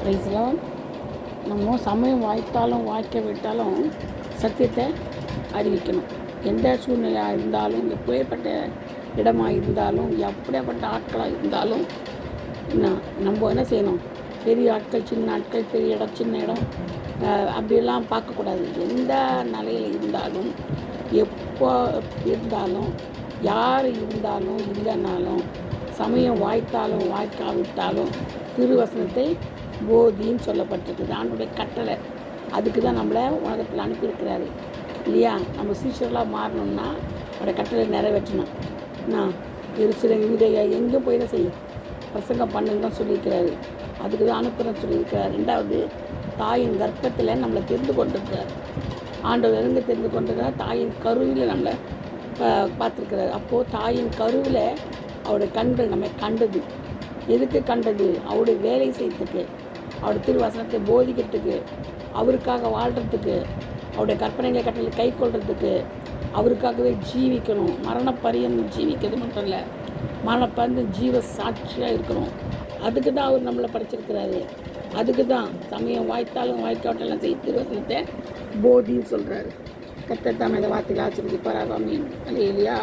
பிரைஸ்லாம் நம்ம சமயம் வாய்த்தாலும் வாய்க்க விட்டாலும் சத்தியத்தை அறிவிக்கணும். எந்த சூழ்நிலையாக இருந்தாலும், எப்பேற்பட்ட இடமாக இருந்தாலும், எப்படியாப்பட்ட ஆட்களாக இருந்தாலும் நம்ம என்ன செய்யணும்? பெரிய ஆட்கள், சின்ன ஆட்கள், பெரிய இடம், சின்ன இடம் அப்படியெல்லாம் பார்க்கக்கூடாது. எந்த நிலையில் இருந்தாலும், எப்போ இருந்தாலும், யார் இருந்தாலும் இல்லைனாலும், சமயம் வாய்த்தாலும் வாய்க்காவிட்டாலும் திருவசனத்தை போதின்னு சொல்லப்பட்டிருக்குது. ஆண்டோடைய கட்டளை. அதுக்கு தான் நம்மளை உலகத்தில் அனுப்பியிருக்கிறாரு இல்லையா? நம்ம சீஷர்களாக மாறணும்னா அவருடைய கட்டளை நிறைவேற்றணும். சில யூதையா எங்கேயும் போய் தான் செய்யும் பிரசங்கம் பண்ணுன்னு தான் சொல்லியிருக்கிறாரு. அதுக்கு தான் அனுப்புகிறேன்னு சொல்லியிருக்கிறார். ரெண்டாவது, தாயின் கர்ப்பத்தில் நம்மளை தெரிந்து கொண்டிருக்கிறார். ஆண்டவர் எங்கே தெரிந்து கொண்டிருக்கிறார்? தாயின் கருவில் நம்மளை பார்த்துருக்கிறார். அப்போது தாயின் கருவில் அவருடைய கண்கள் நம்மை கண்டது. எதுக்கு கண்டது? அவருடைய வேலை செய்யறதுக்கு, அவருடைய திருவசனத்தை போதிக்கிறதுக்கு, அவருக்காக வாழ்கிறதுக்கு, அவருடைய கற்பனைகளை கட்டளை கை கொள்றதுக்கு, அவருக்காகவே ஜீவிக்கணும். மரண பரியந்தம் ஜீவிக்கிறது மட்டும் இல்லை, மரணப்பந்து ஜீவ சாட்சியாக இருக்கணும். அதுக்கு தான் அவர் நம்மளை படைச்சிருக்கிறாரு. அதுக்கு தான் சமயம் வாய்த்தாலும் வாய்க்காட்டெல்லாம் செய்ய திருவசனத்தை போதின்னு சொல்கிறாரு. கர்த்தர் தாமே இந்த வார்த்தைகளை ஆசீர்வதிப்பாராக. ஆமென். அல்லேலூயா.